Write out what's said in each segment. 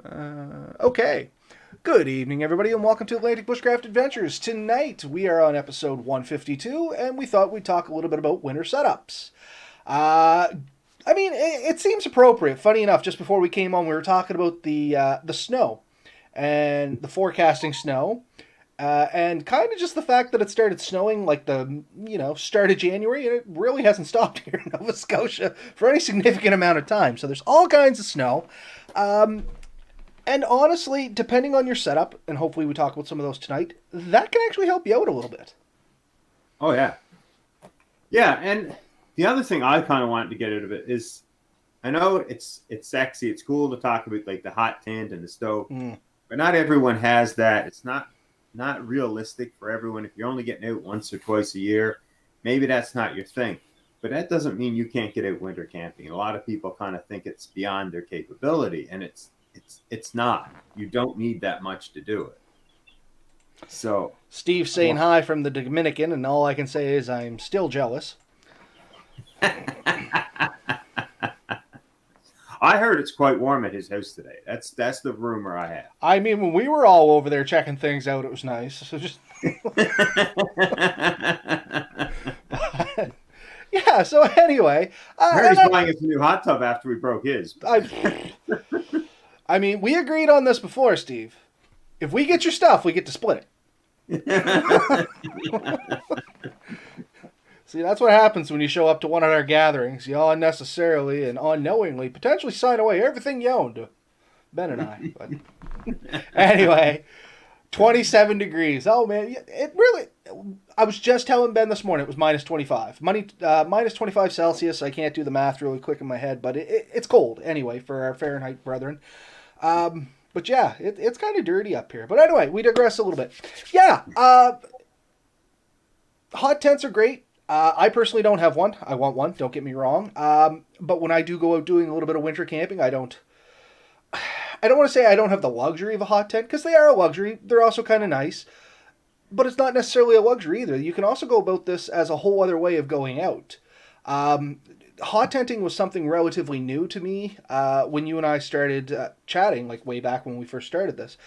Okay. Good evening, everybody, and welcome to Atlantic Bushcraft Adventures. Tonight, we are on episode 152, and we thought we'd talk a little bit about winter setups. Uh, it seems appropriate. Funny enough, just before we came on, we were talking about the snow and the forecasting snow, and kind of just the fact that it started snowing like start of January, and it really hasn't stopped here in Nova Scotia for any significant amount of time. So there's all kinds of snow. And honestly, depending on your setup, and hopefully we talk about some of those tonight, that can actually help you out a little bit. Oh, yeah. Yeah, and the other thing I kind of wanted to get out of it is, I know it's sexy, it's cool to talk about like the hot tent and the stove, but not everyone has that. It's not realistic for everyone. If you're only getting out once or twice a year, maybe that's not your thing. But that doesn't mean you can't get out winter camping. A lot of people kind of think it's beyond their capability, and it's not. You don't need that much to do it. So Steve's saying hi from the Dominican, and all I can say is I'm still jealous. I heard it's quite warm at his house today. That's the rumor I have. I mean, when we were all over there checking things out, it was nice. So just yeah. So anyway, I heard he's buying us a new hot tub after we broke his. I mean, we agreed on this before, Steve. If we get your stuff, we get to split it. See, that's what happens when you show up to one of our gatherings. You all unnecessarily and unknowingly potentially sign away everything you own to Ben and I. But anyway, 27 degrees. Oh, man. It really... I was just telling Ben this morning it was minus 25. Minus 25 Celsius. I can't do the math really quick in my head, but it's cold anyway for our Fahrenheit brethren. But yeah, it's kind of dirty up here. But anyway, we digress a little bit. Yeah, hot tents are great. I personally don't have one. I want one, don't get me wrong. But when I do go out doing a little bit of winter camping, I don't want to say I don't have the luxury of a hot tent, because they are a luxury. They're also kind of nice. But it's not necessarily a luxury either. You can also go about this as a whole other way of going out. Hot tenting was something relatively new to me when you and I started chatting, like way back when we first started this.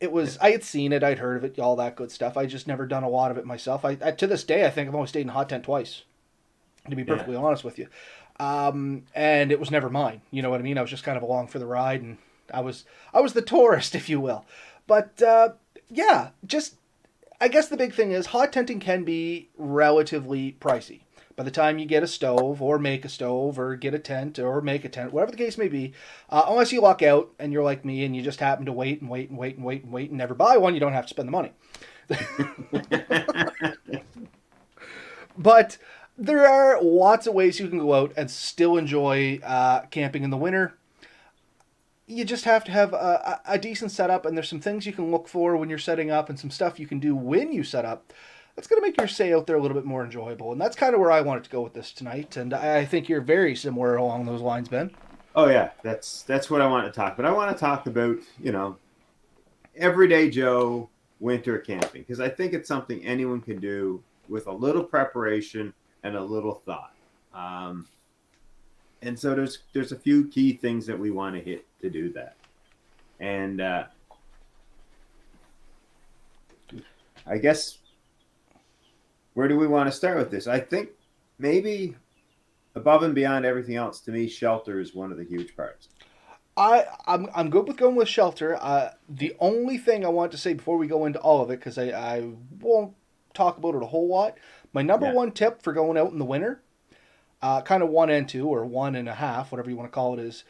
I had seen it, I'd heard of it, all that good stuff. I just never done a lot of it myself. To this day, I think I've only stayed in a hot tent twice, to be perfectly honest with you. And it was never mine. You know what I mean? I was just kind of along for the ride, and I was the tourist, if you will. But yeah, just I guess the big thing is hot tenting can be relatively pricey. By the time you get a stove, or make a stove, or get a tent, or make a tent, whatever the case may be, unless you luck out and you're like me and you just happen to wait and never buy one, you don't have to spend the money. But there are lots of ways you can go out and still enjoy camping in the winter. You just have to have a decent setup, and there's some things you can look for when you're setting up, and some stuff you can do when you set up. That's going to make your stay out there a little bit more enjoyable. And that's kind of where I wanted to go with this tonight. And I think you're very similar along those lines, Ben. Oh, yeah. That's what I want to talk about. I want to talk about, everyday Joe winter camping, because I think it's something anyone can do with a little preparation and a little thought. And so there's a few key things that we want to hit to do that. And I guess... where do we want to start with this? I think maybe above and beyond everything else, to me, shelter is one of the huge parts. I'm good with going with shelter. The only thing I want to say before we go into all of it, because I won't talk about it a whole lot, my number one tip for going out in the winter, kind of 1 and 2 or 1.5, whatever you want to call it, is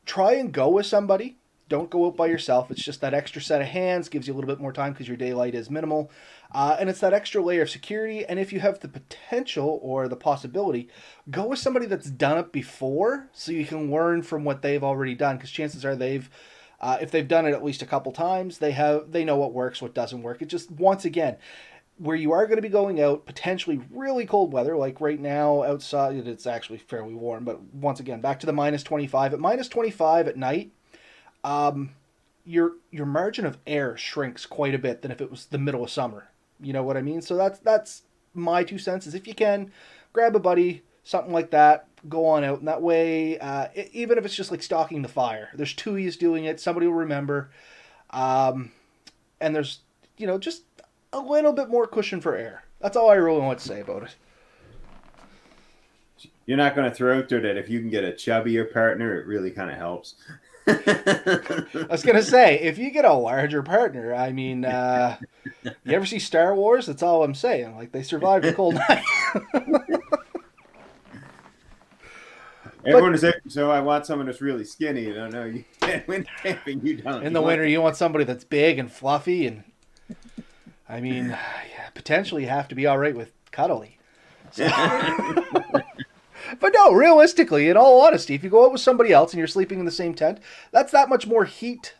try and go with somebody. Don't go out by yourself. It's just that extra set of hands, gives you a little bit more time because your daylight is minimal. And it's that extra layer of security. And if you have the potential or the possibility, go with somebody that's done it before so you can learn from what they've already done. Because chances are if they've done it at least a couple times, they know what works, what doesn't work. It just, once again, where you are going to be going out, potentially really cold weather, like right now outside, it's actually fairly warm. But once again, back to the minus 25. At minus 25 at night, your margin of error shrinks quite a bit than if it was the middle of summer. You know what I mean? So that's my 2 cents, is if you can, grab a buddy, something like that, go on out, and that way, even if it's just like stalking the fire, there's two of you doing it. Somebody will remember, um, and there's just a little bit more cushion for air. That's all I really want to say about it. You're not going to throw out there that if you can get a chubbier partner, it really kind of helps. I was gonna say, if you get a larger partner, I mean, you ever see Star Wars? That's all I'm saying. Like they survived a cold night. Everyone is saying, so I want someone that's really skinny. You don't know. You can't win camping. You don't. In the winter, you want somebody that's big and fluffy, and I mean, yeah, potentially you have to be all right with cuddly. So, but no, realistically, in all honesty, if you go out with somebody else and you're sleeping in the same tent, that's that much more heat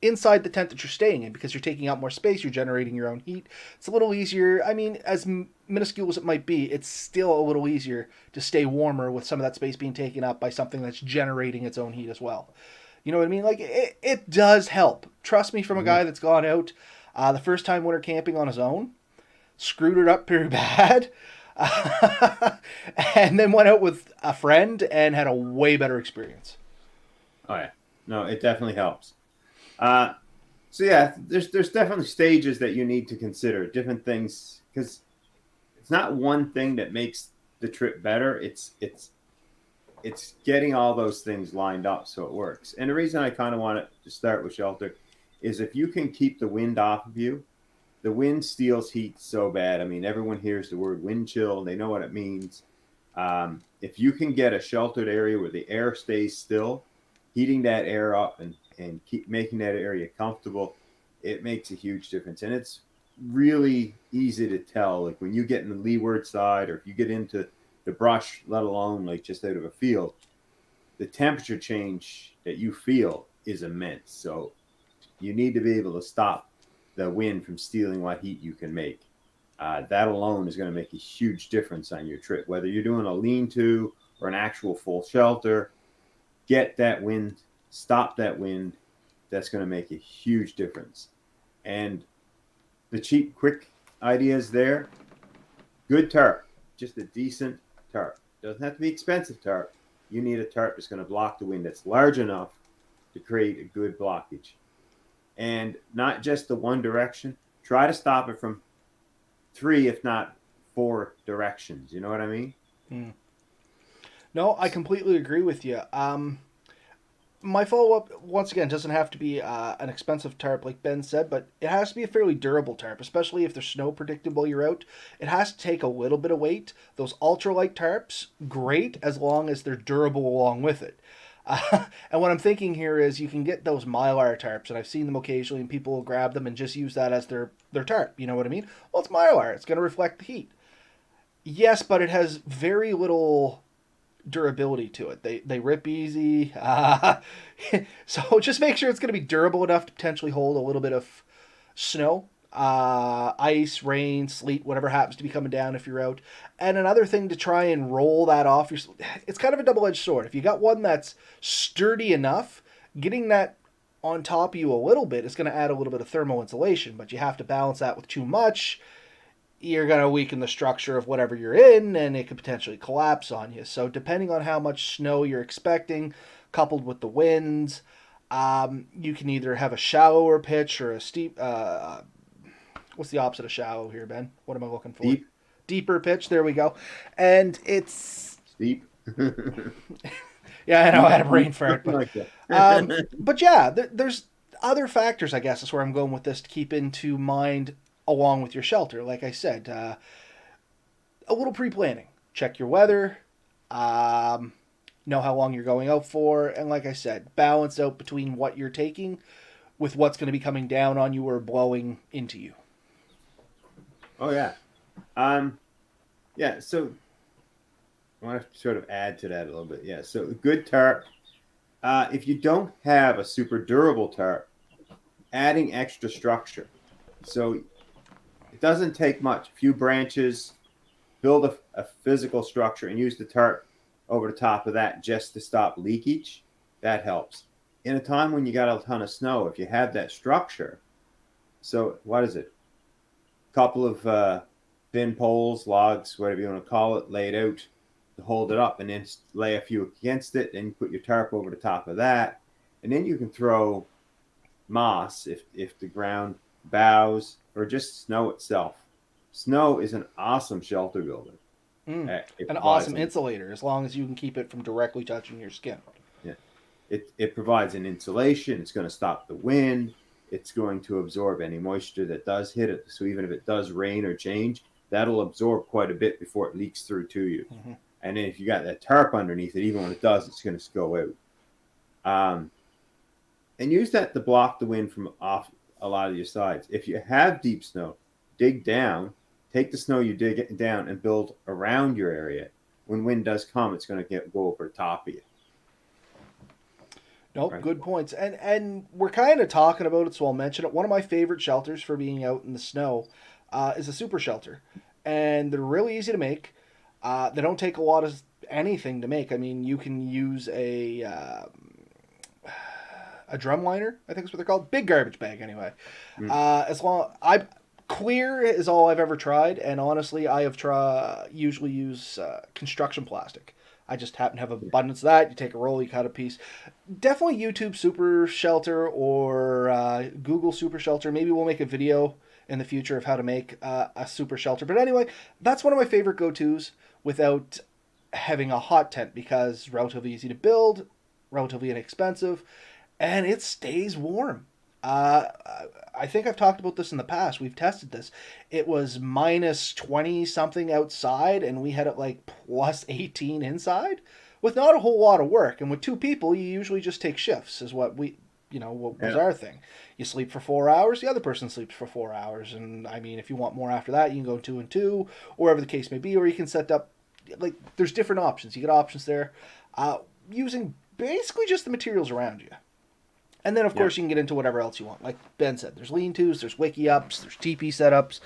inside the tent that you're staying in because you're taking up more space, you're generating your own heat. It's a little easier. I mean, as minuscule as it might be, it's still a little easier to stay warmer with some of that space being taken up by something that's generating its own heat as well. You know what I mean? Like, it does help. Trust me from a guy that's gone out the first time winter camping on his own, screwed it up pretty bad, and then went out with a friend and had a way better experience. Oh yeah, no, it definitely helps. So yeah, there's definitely stages that you need to consider, different things, because it's not one thing that makes the trip better. It's getting all those things lined up so it works. And the reason I kind of want to start with shelter is if you can keep the wind off of you. The wind steals heat so bad. I mean, everyone hears the word wind chill. They know what it means. If you can get a sheltered area where the air stays still, heating that air up and keep making that area comfortable, it makes a huge difference. And it's really easy to tell. Like when you get in the leeward side or if you get into the brush, let alone like just out of a field, the temperature change that you feel is immense. So you need to be able to stop the wind from stealing what heat you can make. That alone is going to make a huge difference on your trip. Whether you're doing a lean-to or an actual full shelter, get that wind, stop that wind. That's going to make a huge difference. And the cheap, quick ideas there, good tarp, just a decent tarp. Doesn't have to be expensive tarp. You need a tarp that's going to block the wind that's large enough to create a good blockage. And not just the one direction. Try to stop it from 3, if not 4 directions. You know what I mean? No, I completely agree with you. My follow-up, once again, doesn't have to be an expensive tarp like Ben said, but it has to be a fairly durable tarp, especially if there's snow predicted while you're out. It has to take a little bit of weight. Those ultralight tarps, great, as long as they're durable along with it. And what I'm thinking here is you can get those Mylar tarps, and I've seen them occasionally, and people will grab them and just use that as their tarp. You know what I mean? Well, it's Mylar. It's going to reflect the heat. Yes, but it has very little durability to it. They rip easy. So just make sure it's going to be durable enough to potentially hold a little bit of snow, ice, rain, sleet, whatever happens to be coming down if you're out. And another thing to try and roll that off, it's kind of a double-edged sword. If you got one that's sturdy enough, getting that on top of you a little bit is going to add a little bit of thermal insulation, but you have to balance that with too much. You're going to weaken the structure of whatever you're in, and it could potentially collapse on you. So depending on how much snow you're expecting, coupled with the winds, you can either have a shallower pitch or a steep... what's the opposite of shallow here, Ben? What am I looking for? Deep. Deeper pitch, there we go. And it's... Steep. Yeah, I know, I had a brain fart. But, like that. but yeah, there's other factors, I guess, is where I'm going with this to keep into mind along with your shelter. Like I said, a little pre-planning. Check your weather, know how long you're going out for, and like I said, balance out between what you're taking with what's going to be coming down on you or blowing into you. Oh, yeah. Yeah, so I want to sort of add to that a little bit. Yeah, so good tarp. If you don't have a super durable tarp, adding extra structure. So it doesn't take much. A few branches, build a physical structure, and use the tarp over the top of that just to stop leakage. That helps. In a time when you got a ton of snow, if you have that structure, so what is it? A couple of thin poles, logs, whatever you want to call it, laid out to hold it up, and then lay a few against it, and you put your tarp over the top of that, and then you can throw moss if the ground bows, or just snow itself. Snow is an awesome shelter builder. It An provides awesome insulator, as long as you can keep it from directly touching your skin. yeah, it provides an insulation. It's going to stop the wind. It's going to absorb any moisture that does hit it. So even if it does rain or change, that'll absorb quite a bit before it leaks through to you. Mm-hmm. And then if you got that tarp underneath it, even when it does, it's going to go out. And use that to block the wind from off a lot of your sides. If you have deep snow, dig down, take the snow you dig down and build around your area. When wind does come, it's going to go over the top of you. Nope, right. Good points. And we're kind of talking about it, so I'll mention it. One of my favorite shelters for being out in the snow is a super shelter. And they're really easy to make. They don't take a lot of anything to make. I mean, you can use a drum liner, I think is what they're called. Big garbage bag, anyway. Clear is all I've ever tried, and honestly, I have usually use construction plastic. I just happen to have abundance of that. You take a roll, you cut a piece. Definitely YouTube Super Shelter or Google Super Shelter. Maybe we'll make a video in the future of how to make a super shelter. But anyway, that's one of my favorite go-tos without having a hot tent, because it's relatively easy to build, relatively inexpensive, and it stays warm. I think I've talked about this in the past. We've tested this. It was minus 20 something outside, and we had it like plus 18 inside with not a whole lot of work. And with two people, you usually just take shifts, is what was our thing. You sleep for 4 hours, the other person sleeps for 4 hours. And I mean, if you want more after that, you can go 2 and 2, or whatever the case may be, or you can set up, like, there's different options. You get options there using basically just the materials around you. And then, of course, you can get into whatever else you want. Like Ben said, there's lean-tos, there's wiki-ups, there's TP setups,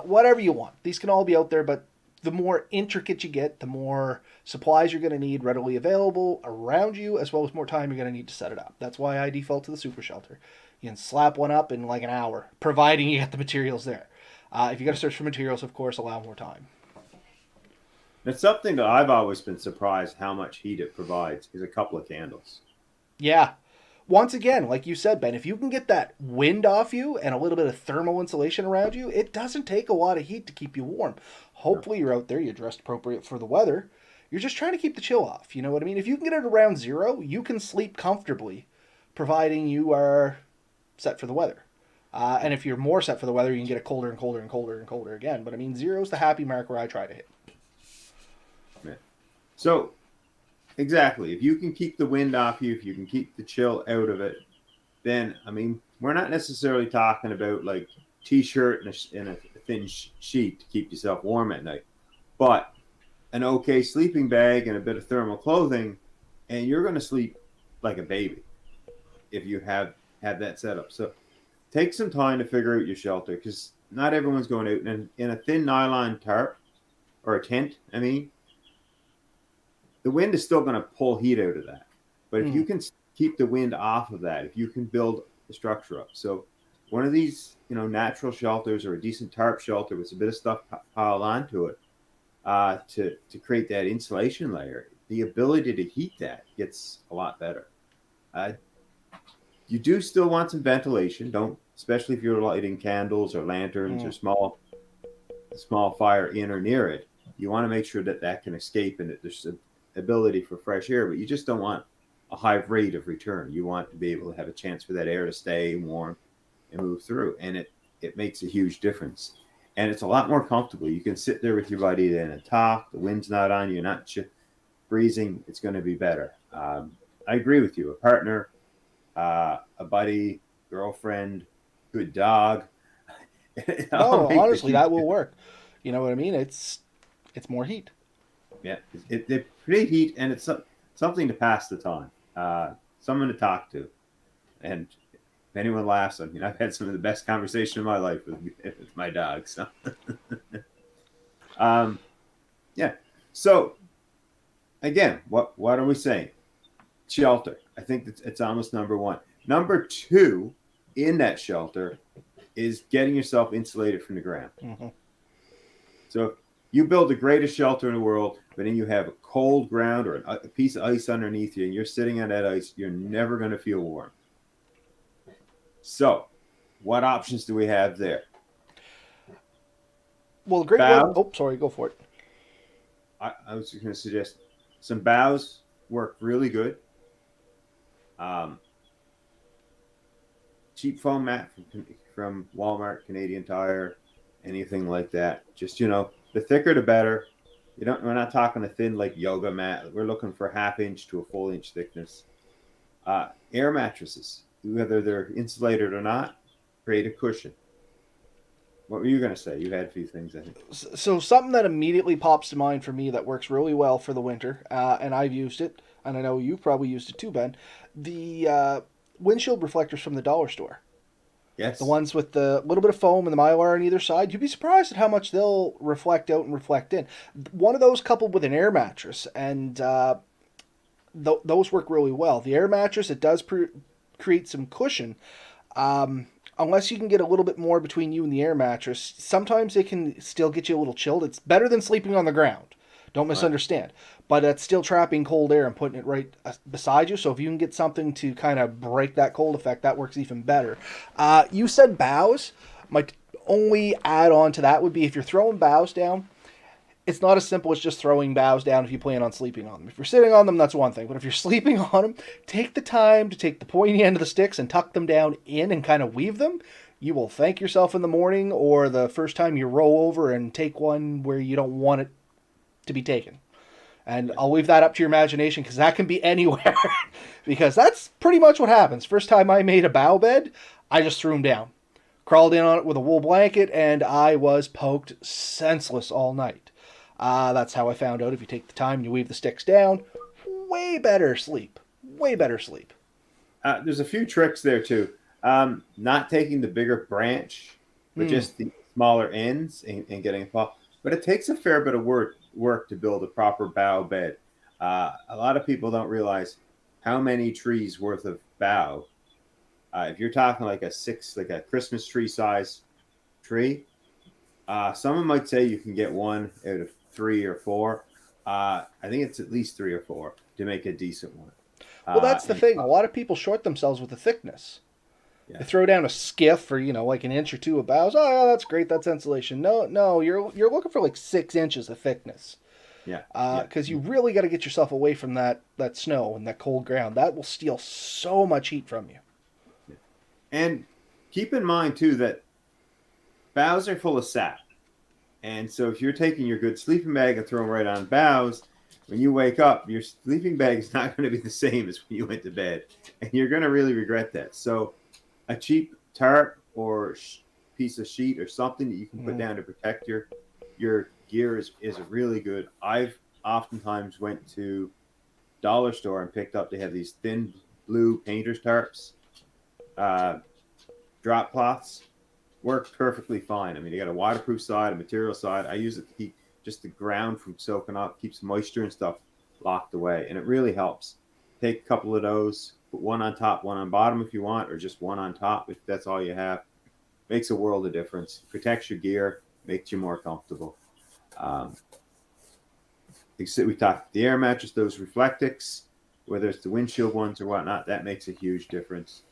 whatever you want. These can all be out there, but the more intricate you get, the more supplies you're going to need readily available around you, as well as more time you're going to need to set it up. That's why I default to the super shelter. You can slap one up in like an hour, providing you get the materials there. If you got to search for materials, of course, allow more time. It's something that I've always been surprised how much heat it provides is a couple of candles. Yeah. Once again, like you said, Ben, if you can get that wind off you and a little bit of thermal insulation around you, it doesn't take a lot of heat to keep you warm. Hopefully you're out there, you're dressed appropriate for the weather. You're just trying to keep the chill off. You know what I mean? If you can get it around 0, you can sleep comfortably, providing you are set for the weather. And if you're more set for the weather, you can get it colder and colder and colder and colder again. But I mean, 0 is the happy mark where I try to hit. Yeah. So, exactly. If you can keep the wind off you, if you can keep the chill out of it, then, I mean, we're not necessarily talking about like t-shirt and a thin sheet to keep yourself warm at night, but an okay sleeping bag and a bit of thermal clothing, and you're going to sleep like a baby if you have that setup. So take some time to figure out your shelter, because not everyone's going out in a thin nylon tarp or a tent. I mean, the wind is still going to pull heat out of that. But if you can keep the wind off of that, if you can build the structure up. So one of these, natural shelters or a decent tarp shelter with a bit of stuff piled onto it to create that insulation layer, the ability to heat that gets a lot better. You do still want some ventilation, especially if you're lighting candles or lanterns or small fire in or near it. You want to make sure that can escape and that there's ability for fresh air, but you just don't want a high rate of return. You want to be able to have a chance for that air to stay warm and move through, and it makes a huge difference. And it's a lot more comfortable. You can sit there with your buddy and talk. The wind's not on you, not freezing. It's going to be better. I agree with you. A partner, a buddy, girlfriend, good dog. No, honestly, that will work. You know what I mean? It's more heat. Yeah, it create heat, and it's something to pass the time. Someone to talk to, and if anyone laughs, I mean, I've had some of the best conversation in my life with my dog. So, yeah. So, again, what are we saying? Shelter. I think it's almost number 1. Number 2 in that shelter is getting yourself insulated from the ground. Mm-hmm. So You build the greatest shelter in the world, but then you have a cold ground or a piece of ice underneath you, and you're sitting on that ice. You're never going to feel warm. So, what options do we have there? Well, great word. Boughs. Oh, sorry, go for it. I was going to suggest some boughs work really good. Um, cheap foam mat from Walmart, Canadian Tire, anything like that. Just the thicker the better. We're not talking a thin like yoga mat. We're looking for ½ inch to a full inch thickness. Air mattresses, whether they're insulated or not, create a cushion. What were you going to say? You had a few things, I think. So something that immediately pops to mind for me that works really well for the winter, and I've used it, and I know you've probably used it too, Ben. The windshield reflectors from the dollar store. Yes. The ones with the little bit of foam and the mylar on either side. You'd be surprised at how much they'll reflect out and reflect in. One of those coupled with an air mattress, and those work really well. The air mattress, it does create some cushion. Unless you can get a little bit more between you and the air mattress, sometimes it can still get you a little chilled. It's better than sleeping on the ground. Don't misunderstand. But it's still trapping cold air and putting it right beside you. So if you can get something to kind of break that cold effect, that works even better. You said boughs. My only add-on to that would be if you're throwing boughs down, it's not as simple as just throwing boughs down if you plan on sleeping on them. If you're sitting on them, that's one thing. But if you're sleeping on them, take the time to take the pointy end of the sticks and tuck them down in and kind of weave them. You will thank yourself in the morning or the first time you roll over and take one where you don't want it to be taken. And I'll leave that up to your imagination because that can be anywhere. Because that's pretty much what happens. First time I made a bough bed, I just threw them down. Crawled in on it with a wool blanket, and I was poked senseless all night. That's how I found out if you take the time and you weave the sticks down, way better sleep. Way better sleep. There's a few tricks there too. Not taking the bigger branch, but just the smaller ends and getting a fall. But it takes a fair bit of work to build a proper bough bed. A lot of people don't realize how many trees worth of bough. If you're talking like a Christmas tree size tree, someone might say you can get one out of 3 or 4. I think it's at least 3 or 4 to make a decent one. Well, that's the thing. A lot of people short themselves with the thickness. Yeah. They throw down a skiff or like an inch or 2 of boughs. Oh, yeah, that's great. That's insulation. No, you're looking for like 6 inches of thickness. Yeah. Because you really got to get yourself away from that snow and that cold ground. That will steal so much heat from you. Yeah. And keep in mind too that boughs are full of sap. And so if you're taking your good sleeping bag and throwing right on boughs, when you wake up, your sleeping bag is not going to be the same as when you went to bed. And you're going to really regret that. So a cheap tarp or piece of sheet or something that you can put down to protect your gear is really good. I've oftentimes went to dollar store and picked up, they have these thin blue painter's tarps, drop cloths. Work perfectly fine. I mean, you got a waterproof side, a material side. I use it to keep just the ground from soaking up, keeps moisture and stuff locked away, and it really helps. Take a couple of those, put one on top, one on bottom if you want, or just one on top if that's all you have. Makes a world of difference. Protects your gear, makes you more comfortable. We talked the air mattress, those Reflectix, whether it's the windshield ones or whatnot, that makes a huge difference.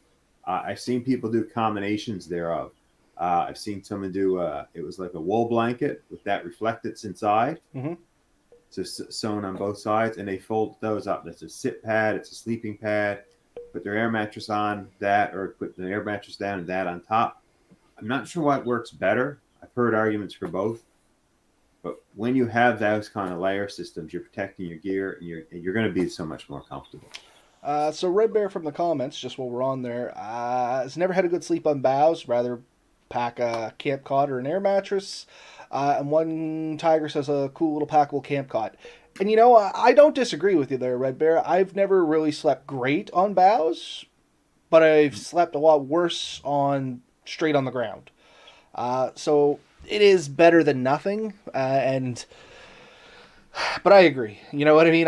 I've seen people do combinations thereof. I've seen someone do it was like a wool blanket with that Reflectix inside. Mm-hmm. So sewn on both sides, and they fold those up. That's a sit pad, it's a sleeping pad. Put their air mattress on that, or put the air mattress down and that on top. I'm not sure what works better. I've heard arguments for both. But when you have those kind of layer systems, you're protecting your gear, and you're going to be so much more comfortable. So Red Bear from the comments, just while we're on there, has never had a good sleep on boughs, rather pack a camp cot or an air mattress. And one Tiger says a cool little packable camp cot. And I don't disagree with you there, Red Bear. I've never really slept great on boughs, but I've slept a lot worse straight on the ground. So it is better than nothing. But I agree. You know what I mean?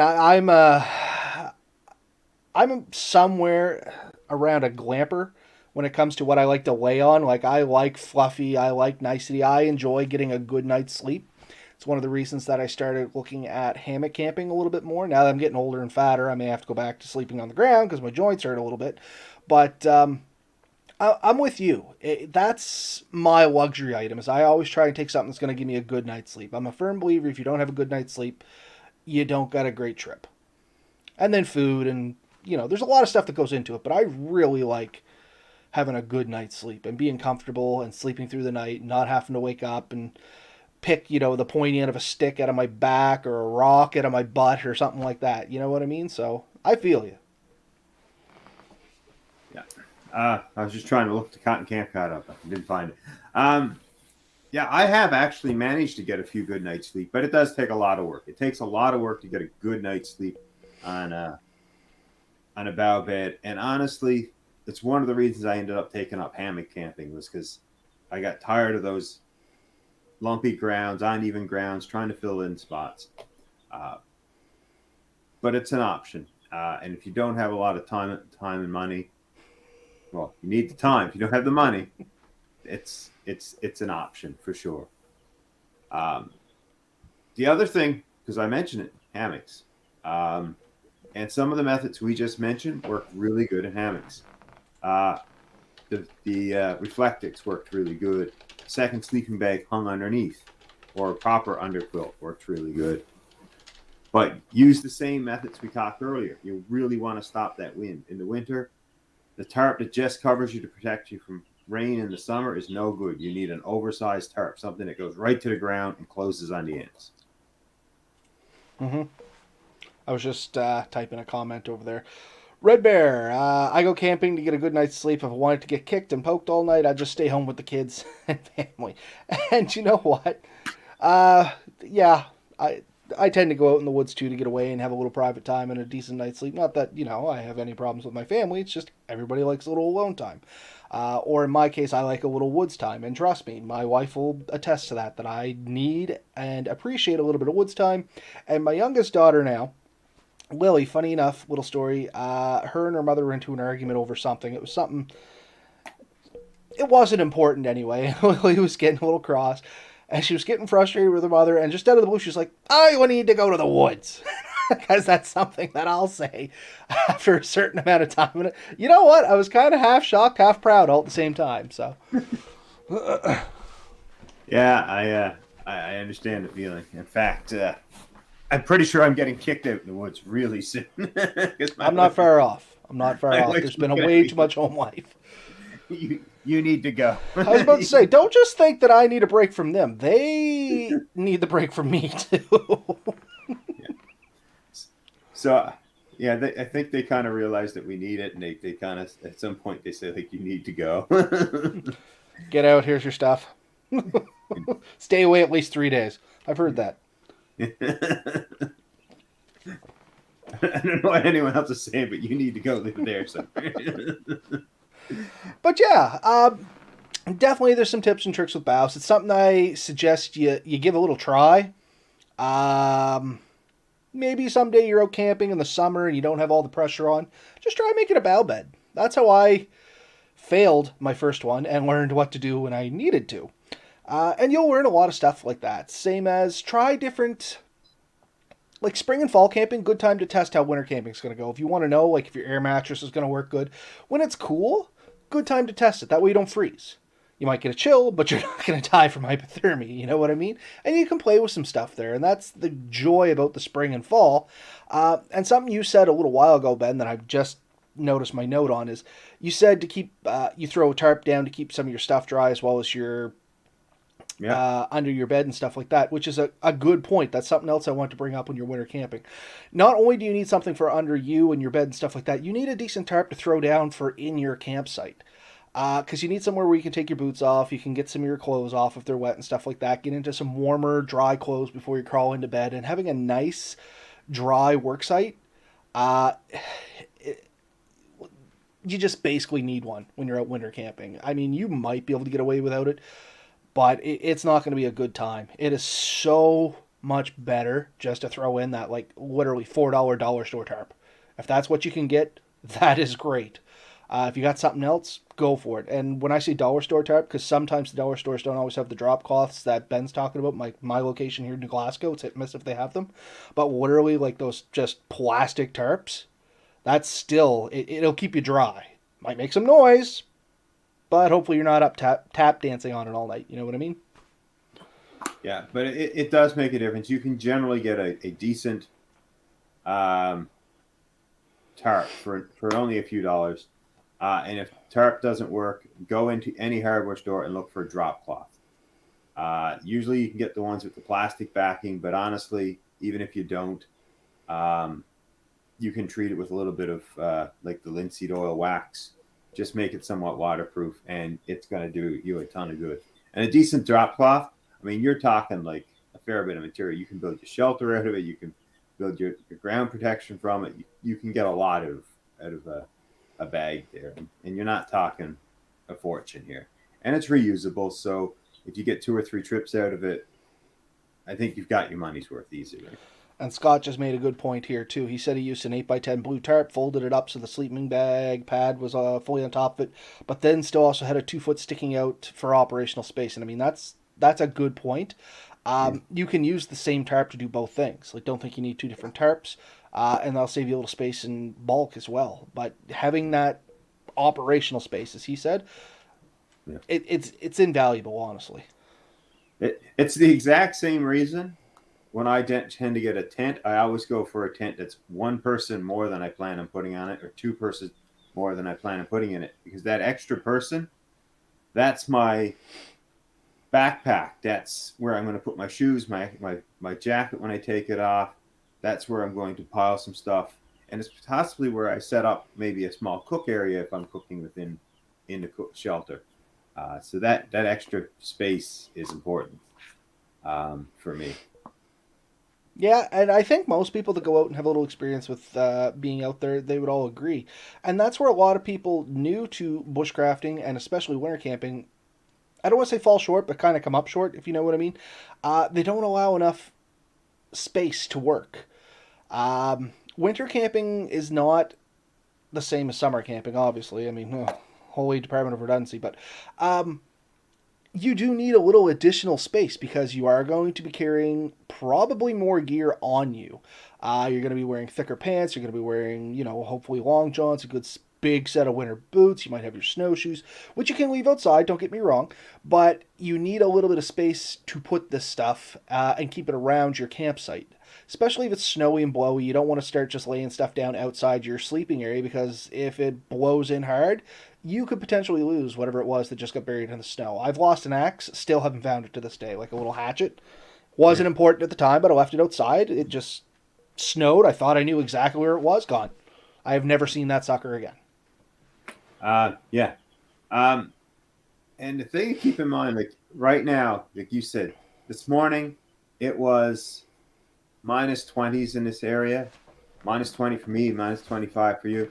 I'm somewhere around a glamper when it comes to what I like to lay on. Like, I like fluffy, I like nicety, I enjoy getting a good night's sleep. It's one of the reasons that I started looking at hammock camping a little bit more. Now that I'm getting older and fatter, I may have to go back to sleeping on the ground because my joints hurt a little bit. But I'm with you. That's my luxury item. Is I always try and take something that's going to give me a good night's sleep. I'm a firm believer if you don't have a good night's sleep, you don't got a great trip. And then food and there's a lot of stuff that goes into it. But I really like having a good night's sleep and being comfortable and sleeping through the night, and not having to wake up and pick the pointy end of a stick out of my back or a rock out of my butt or something like that. You know what I mean? So I feel you. Yeah. I was just trying to look the cotton camp card up. I didn't find it. Yeah, I have actually managed to get a few good nights sleep, but it does take a lot of work. It takes a lot of work to get a good night's sleep on a bow bed. And honestly, it's one of the reasons I ended up taking up hammock camping, was because I got tired of those lumpy grounds, uneven grounds, trying to fill in spots. But it's an option. And if you don't have a lot of time and money, well, you need the time. If you don't have the money, it's an option for sure. The other thing, because I mentioned it, hammocks. And some of the methods we just mentioned work really good in hammocks. The Reflectix worked really good. Second sleeping bag hung underneath, or a proper underquilt worked really good. But use the same methods we talked earlier. You really want to stop that wind. In the winter, the tarp that just covers you to protect you from rain in the summer is no good. You need an oversized tarp, something that goes right to the ground and closes on the ends. Mm-hmm. I was just typing a comment over there. Red Bear, I go camping to get a good night's sleep. If I wanted to get kicked and poked all night, I'd just stay home with the kids and family. And you know what? Yeah, I tend to go out in the woods too to get away and have a little private time and a decent night's sleep. Not that, I have any problems with my family. It's just everybody likes a little alone time. Or in my case, I like a little woods time. And trust me, my wife will attest to that I need and appreciate a little bit of woods time. And my youngest daughter now, Lily, funny enough, little story, her and her mother were into an argument over something. It was something, it wasn't important anyway. Lily was getting a little cross, and she was getting frustrated with her mother, and just out of the blue, she was like, I need to go to the woods. Because that's something that I'll say after a certain amount of time. And you know what? I was kind of half shocked, half proud all at the same time. So, yeah, I understand the feeling. In fact, I'm pretty sure I'm getting kicked out in the woods really soon. I'm not far off. There's been a way too much home life. You need to go. I was about to say, don't just think that I need a break from them. They need the break from me too. Yeah. So, yeah, I think they kind of realize that we need it, and they kind of, at some point, they say, like, you need to go. Get out, here's your stuff. Stay away at least 3 days. I've heard that. I don't know what anyone else is saying, but you need to go live there somewhere. But yeah, definitely there's some tips and tricks with bows. It's something I suggest you give a little try. Maybe someday you're out camping in the summer and you don't have all the pressure on. Just try making a bow bed. That's how I failed my first one and learned what to do when I needed to. And you'll learn a lot of stuff like that. Same as try different, like spring and fall camping, good time to test how winter camping is going to go. If you want to know, like if your air mattress is going to work good. When it's cool, good time to test it. That way you don't freeze. You might get a chill, but you're not going to die from hypothermia. You know what I mean? And you can play with some stuff there. And that's the joy about the spring and fall. And something you said a little while ago, Ben, that I've just noticed my note on is you said to keep, you throw a tarp down to keep some of your stuff dry as well as your under your bed and stuff like that, which is a good point. That's something else I want to bring up when you're winter camping. Not only do you need something for under you and your bed and stuff like that, you need a decent tarp to throw down for in your campsite. Because you need somewhere where you can take your boots off, you can get some of your clothes off if they're wet and stuff like that, get into some warmer, dry clothes before you crawl into bed, and having a nice, dry work site, you just basically need one when you're out winter camping. I mean, you might be able to get away without it, but it's not going to be a good time. It is so much better just to throw in that, like, literally $4 dollar store tarp. If that's what you can get, that is great. If you got something else, go for it. And when I say dollar store tarp, because sometimes the dollar stores don't always have the drop cloths that Ben's talking about. My location here in Glasgow, it's hit and miss if they have them. But literally, like those just plastic tarps, that's still it'll keep you dry. Might make some noise, but hopefully you're not up tap dancing on it all night. You know what I mean? Yeah, but it does make a difference. You can generally get a decent um, tarp for only a few dollars. And if tarp doesn't work, go into any hardware store and look for a drop cloth. Usually you can get the ones with the plastic backing, but honestly, even if you don't, um, you can treat it with a little bit of like the linseed oil wax. Just make it somewhat waterproof, and it's going to do you a ton of good. And a decent drop cloth, I mean, you're talking like a fair bit of material. You can build your shelter out of it. You can build your ground protection from it. You can get a lot out of a bag there, and you're not talking a fortune here. And it's reusable, so if you get 2 or 3 trips out of it, I think you've got your money's worth easily. And Scott just made a good point here too. He said he used an 8x10 blue tarp, folded it up so the sleeping bag pad was fully on top of it, but then still also had a 2 foot sticking out for operational space. And I mean that's a good point. Yeah. You can use the same tarp to do both things. Like don't think you need two different tarps, and that'll save you a little space in bulk as well. But having that operational space, as he said, Yeah. it's invaluable, honestly. It's the exact same reason when I tend to get a tent, I always go for a tent that's one person more than I plan on putting on it, or 2 persons more than I plan on putting in it. Because that extra person, that's my backpack. That's where I'm going to put my shoes, my jacket when I take it off. That's where I'm going to pile some stuff. And it's possibly where I set up maybe a small cook area if I'm cooking in the cook shelter. So that extra space is important for me. Yeah, and I think most people that go out and have a little experience with being out there, they would all agree. And that's where a lot of people new to bushcrafting and especially winter camping, I don't want to say fall short, but kind of come up short, if you know what I mean. They don't allow enough space to work. Winter camping is not the same as summer camping, obviously. I mean, holy Department of Redundancy, but um, you do need a little additional space because you are going to be carrying probably more gear on you. You're going to be wearing thicker pants. You're going to be wearing, hopefully long johns, a good big set of winter boots. You might have your snowshoes, which you can leave outside, don't get me wrong, but you need a little bit of space to put this stuff and keep it around your campsite. Especially if it's snowy and blowy, you don't want to start just laying stuff down outside your sleeping area because if it blows in hard, you could potentially lose whatever it was that just got buried in the snow. I've lost an axe, still haven't found it to this day, like a little hatchet. Yeah. Wasn't important at the time, but I left it outside. It just snowed. I thought I knew exactly where it was. Gone. I have never seen that sucker again. Yeah. Um, and the thing to keep in mind, like right now, like you said, this morning it was -20s in this area, -20 for me, -25 for you.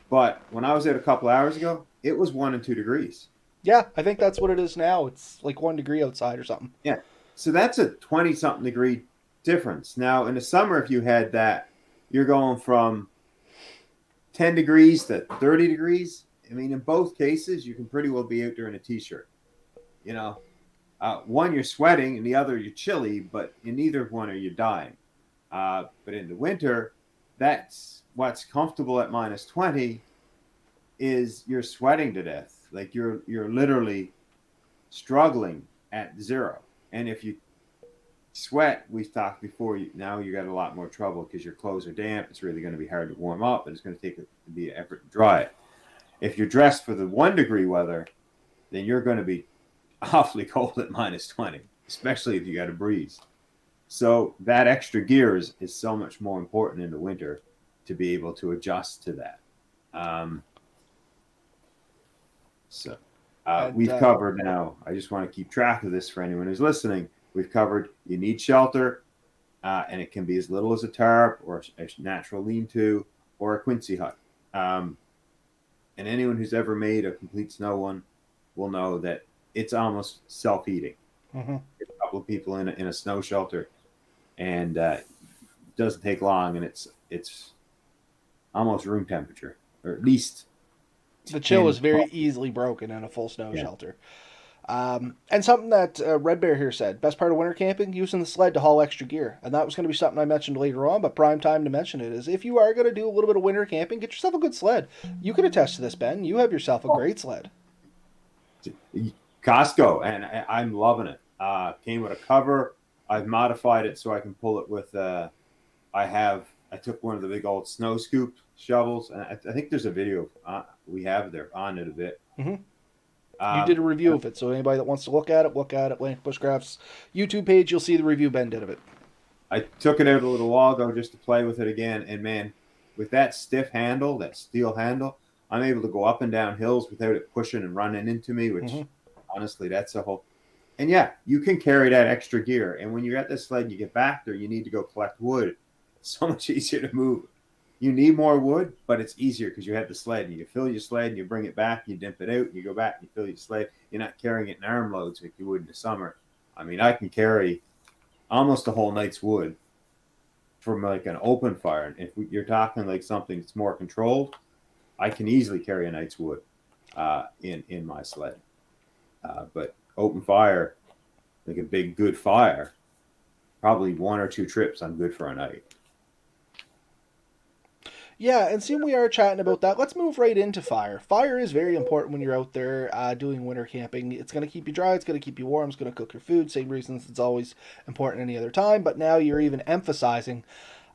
But when I was there a couple hours ago, it was 1 and 2 degrees. Yeah, I think that's what it is now. It's like 1 degree outside or something. Yeah. So that's a 20 something degree difference. Now, in the summer, if you had that, you're going from 10 degrees to 30 degrees. I mean, in both cases, you can pretty well be out there in a t-shirt. You know, one, you're sweating, and the other, you're chilly, but in neither one are you dying. But in the winter, that's what's comfortable at -20 is you're sweating to death. Like you're literally struggling at zero. And if you sweat, we've talked before, now you got a lot more trouble because your clothes are damp. It's really going to be hard to warm up, and it's going to take be an effort to dry it. If you're dressed for the 1 degree weather, then you're going to be awfully cold at -20, especially if you got a breeze. So that extra gear is so much more important in the winter to be able to adjust to that. Um, so we've covered now. I just want to keep track of this for anyone who's listening. We've covered you need shelter, and it can be as little as a tarp or a natural lean-to or a Quincy hut. And anyone who's ever made a complete snow one will know that it's almost self-heating. Mm-hmm. A couple of people in a snow shelter, and it doesn't take long, and it's almost room temperature, or at least The chill is very easily broken in a full snow Yeah. shelter. And something that Red Bear here said, best part of winter camping, using the sled to haul extra gear. And that was going to be something I mentioned later on, but prime time to mention it is if you are going to do a little bit of winter camping, get yourself a good sled. You can attest to this, Ben. You have yourself a great sled. Costco, and I'm loving it. Came with a cover. I've modified it so I can pull it with. I took one of the big old snow scoop shovels, and I think there's a video we have there on it a bit. Mm-hmm. You did a review of it, so anybody that wants to look at it. Link Bushcraft's YouTube page. You'll see the review Ben did of it. I took it out a little while ago just to play with it again, and man, with that stiff handle, that steel handle, I'm able to go up and down hills without it pushing and running into me, which honestly, that's a whole. And yeah, you can carry that extra gear. And when you're at this sled, you get back there, you need to go collect wood. It's so much easier to move. You need more wood, but it's easier because you have the sled. And you fill your sled, and you bring it back, you dump it out, and you go back, and you fill your sled. You're not carrying it in arm loads like you would in the summer. I mean, I can carry almost a whole night's wood from like an open fire. And if you're talking like something that's more controlled, I can easily carry a night's wood in my sled. But open fire, like a big good fire, probably 1 or 2 trips, I'm good for a night. Yeah, and seeing we are chatting about that, let's move right into fire. Fire is very important when you're out there doing winter camping. It's going to keep you dry, it's going to keep you warm, it's going to cook your food, same reasons it's always important any other time, but now you're even emphasizing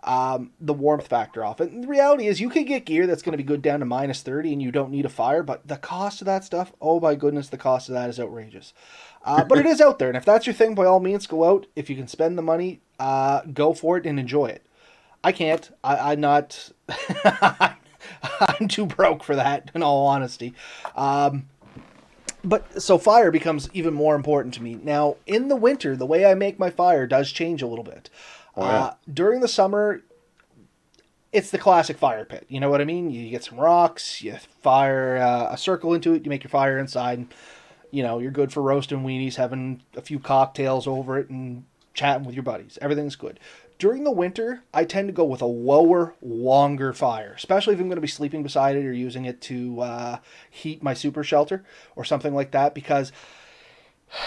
the warmth factor off it. And the reality is you can get gear that's going to be good down to minus 30 and you don't need a fire, but the cost of that stuff, oh my goodness, the cost of that is outrageous. But it is out there, and if that's your thing, by all means, go out. If you can spend the money, go for it and enjoy it. I can't. I'm not. I'm too broke for that, in all honesty. But so fire becomes even more important to me. Now, in the winter, the way I make my fire does change a little bit. During the summer, it's the classic fire pit. You know what I mean? You get some rocks, you fire a circle into it, you make your fire inside. And, you know, you're good for roasting weenies, having a few cocktails over it, and chatting with your buddies. Everything's good. During the winter, I tend to go with a lower, longer fire, especially if I'm going to be sleeping beside it or using it to heat my super shelter or something like that, because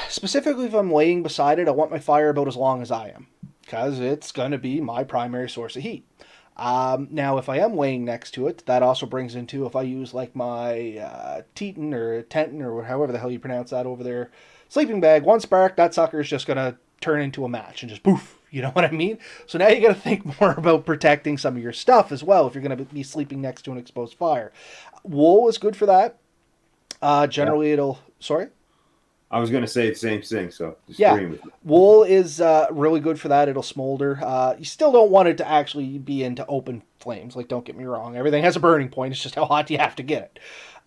specifically if I'm laying beside it, I want my fire about as long as I am, because it's going to be my primary source of heat. Now, if I am laying next to it, that also brings into, if I use like my Teton or Tenton or however the hell you pronounce that over there, sleeping bag, one spark, that sucker is just going to turn into a match and just poof. You know what I mean? So now you got to think more about protecting some of your stuff as well if you're going to be sleeping next to an exposed fire. Wool is good for that. Generally, it'll... Sorry? I was going to say the same thing, so just yeah. Wool is really good for that. It'll smolder. You still don't want it to actually be into open flames. Like, don't get me wrong. Everything has a burning point. It's just how hot you have to get it.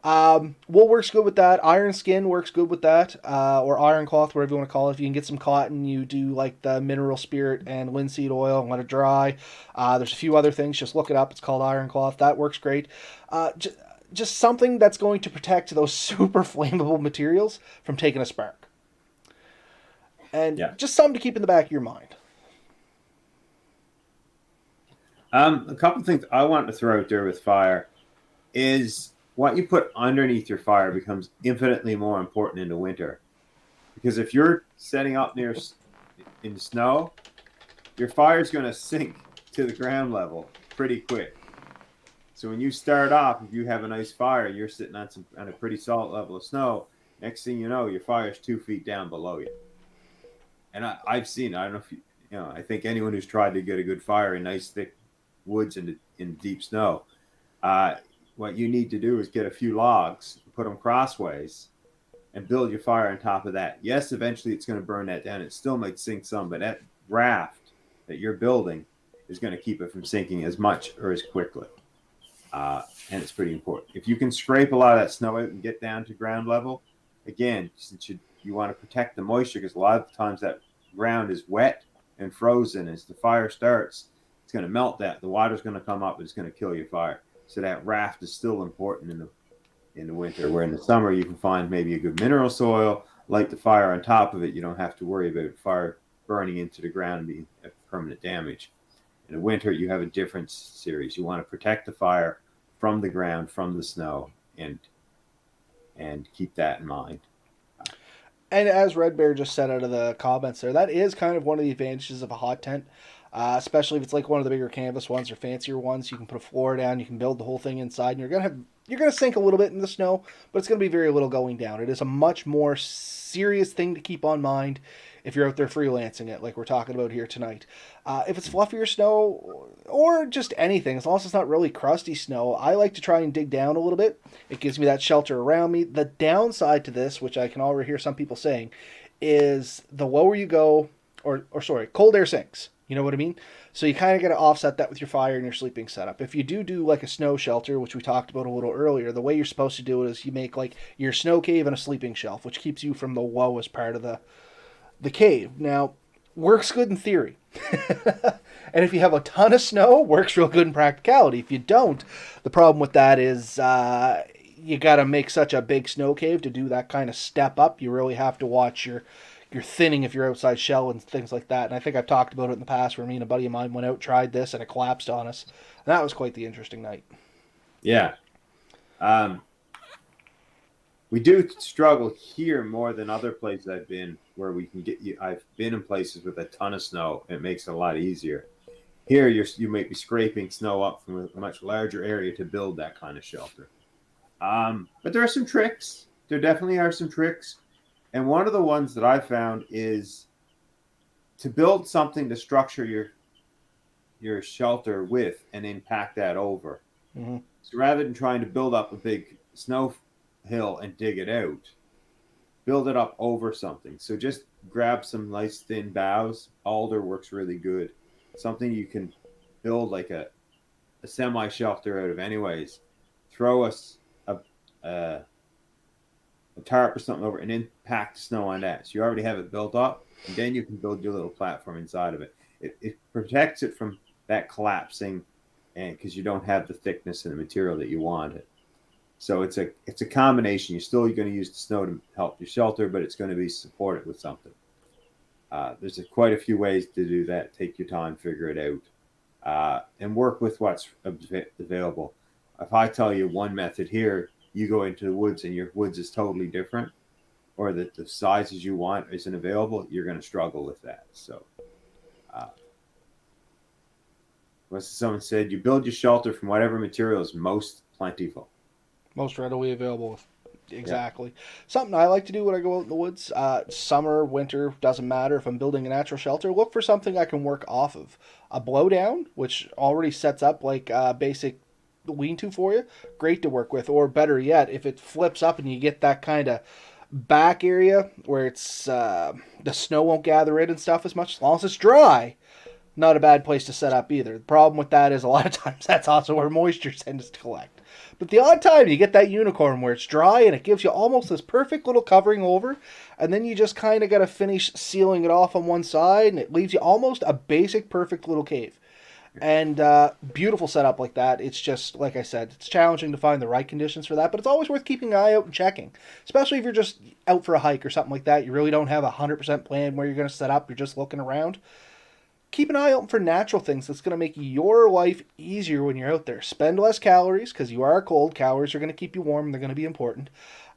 Wool works good with that. Iron skin works good with that, or iron cloth, whatever you want to call it. If you can get some cotton, you do like the mineral spirit and linseed oil and let it dry. There's a few other things. Just look it up. It's called iron cloth. That works great. Just something that's going to protect those super flammable materials from taking a spark. And just something to keep in the back of your mind. A couple things I want to throw out there with fire is what you put underneath your fire becomes infinitely more important in the winter. Because if you're setting up near in the snow, your fire is going to sink to the ground level pretty quick. So when you start off, if you have a nice fire, you're sitting on a pretty solid level of snow. Next thing you know, your fire's 2 feet down below you. And I've seen, I don't know if you know, I think anyone who's tried to get a good fire in nice thick woods in deep snow, what you need to do is get a few logs, put them crossways, and build your fire on top of that. Yes, eventually it's going to burn that down. It still might sink some, but that raft that you're building is going to keep it from sinking as much or as quickly. And it's pretty important. If you can scrape a lot of that snow out and get down to ground level, again, since you want to protect the moisture, because a lot of times that ground is wet and frozen. As the fire starts, it's going to melt that. The water's going to come up, and it's going to kill your fire. So that raft is still important in the winter, where in the summer you can find maybe a good mineral soil, light the fire on top of it. You don't have to worry about fire burning into the ground and being permanent damage. In the winter, you have a different series. You want to protect the fire from the ground, from the snow, and and keep that in mind. And as Red Bear just said out of the comments there, that is kind of one of the advantages of a hot tent, especially if it's like one of the bigger canvas ones or fancier ones. You can put a floor down, you can build the whole thing inside, and you're gonna sink a little bit in the snow, but it's gonna be very little going down. It is a much more serious thing to keep on mind if you're out there freelancing it, like we're talking about here tonight. If it's fluffier snow or just anything, as long as it's not really crusty snow, I like to try and dig down a little bit. It gives me that shelter around me. The downside to this, which I can already hear some people saying, is the lower you go, or sorry, cold air sinks. You know what I mean? So you kind of got to offset that with your fire and your sleeping setup. If you do like a snow shelter, which we talked about a little earlier, the way you're supposed to do it is you make like your snow cave and a sleeping shelf, which keeps you from the lowest part of the cave. Now, works good in theory. And if you have a ton of snow, works real good in practicality. If you don't, the problem with that is you got to make such a big snow cave to do that kind of step up. You really have to watch your thinning if you're outside shell and things like that. And I think I've talked about it in the past where me and a buddy of mine went out, tried this, and it collapsed on us. And that was quite the interesting night. Yeah. We do struggle here more than other places I've been where we can get you. I've been in places with a ton of snow. It makes it a lot easier. Here, you might be scraping snow up from a much larger area to build that kind of shelter. But there are some tricks. There definitely are some tricks. And one of the ones that I found is to build something to structure your shelter with and then pack that over. Mm-hmm. So rather than trying to build up a big snow hill and dig it out, build it up over something. So just grab some nice thin boughs. Alder works really good. Something you can build like a semi shelter out of anyways. Throw a tarp or something over and then pack the snow on that. So you already have it built up, and then you can build your little platform inside of it. It protects it from that collapsing, and because you don't have the thickness and the material that you want it. So it's a combination. You're still going to use the snow to help your shelter, but it's going to be supported with something. There's quite a few ways to do that. Take your time, figure it out, and work with what's available. If I tell you one method here, you go into the woods and your woods is totally different, or that the sizes you want isn't available, you're going to struggle with that. So, as someone said, you build your shelter from whatever material is most plentiful. Most readily available. Exactly. Yeah. Something I like to do when I go out in the woods, summer, winter, doesn't matter. If I'm building a natural shelter, look for something I can work off of. A blowdown, which already sets up like a basic lean-to for you, great to work with. Or better yet, if it flips up and you get that kind of back area where it's the snow won't gather in and stuff as much, as long as it's dry, not a bad place to set up either. The problem with that is a lot of times that's also where moisture tends to collect. But the odd time you get that unicorn where it's dry and it gives you almost this perfect little covering over, and then you just kind of got to finish sealing it off on one side, and it leaves you almost a basic perfect little cave. And beautiful setup like that. It's just, like I said, it's challenging to find the right conditions for that, but it's always worth keeping an eye out and checking. Especially if you're just out for a hike or something like that. You really don't have a 100% plan where you're going to set up. You're just looking around. Keep an eye out for natural things that's going to make your life easier when you're out there. Spend less calories, because you are cold. Calories are going to keep you warm, and they're going to be important.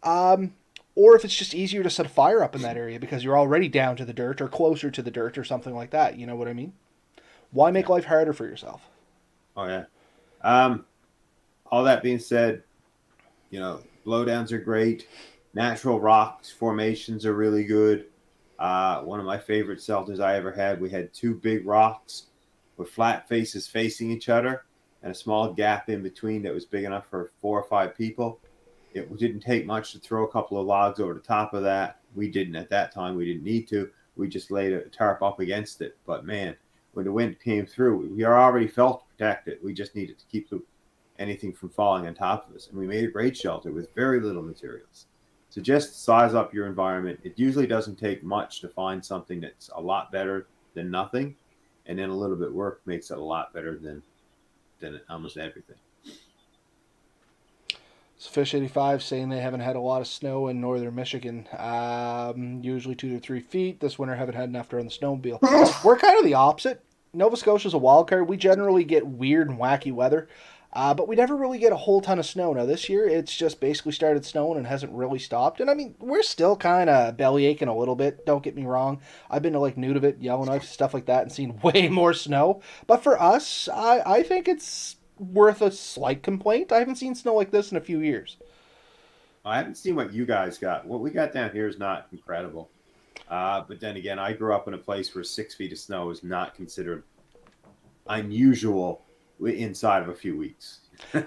Or if it's just easier to set a fire up in that area because you're already down to the dirt or closer to the dirt or something like that. You know what I mean? Why make life harder for yourself? Oh, yeah. All that being said, blowdowns are great. Natural rocks formations are really good. One of my favorite shelters I ever had, we had two big rocks with flat faces facing each other and a small gap in between that was big enough for 4 or 5 people. It didn't take much to throw a couple of logs over the top of that. We didn't at that time. We didn't need to. We just laid a tarp up against it. But, man, when the wind came through, we already felt protected. We just needed to keep anything from falling on top of us. And we made a great shelter with very little materials. So just size up your environment. It usually doesn't take much to find something that's a lot better than nothing. And then a little bit of work makes it a lot better than almost everything. So Fish85 saying they haven't had a lot of snow in northern Michigan. Usually 2 to 3 feet. This winter haven't had enough to run the snowmobile. We're kind of the opposite. Nova Scotia's a wild card. We generally get weird and wacky weather. But we never really get a whole ton of snow. Now, this year, it's just basically started snowing and hasn't really stopped. And I mean, we're still kind of belly aching a little bit, don't get me wrong. I've been to like Nunavut, Yellowknife, stuff like that, and seen way more snow. But for us, I think it's worth a slight complaint. I haven't seen snow like this in a few years. I haven't seen what you guys got. What we got down here is not incredible. But then again, I grew up in a place where 6 feet of snow is not considered unusual inside of a few weeks.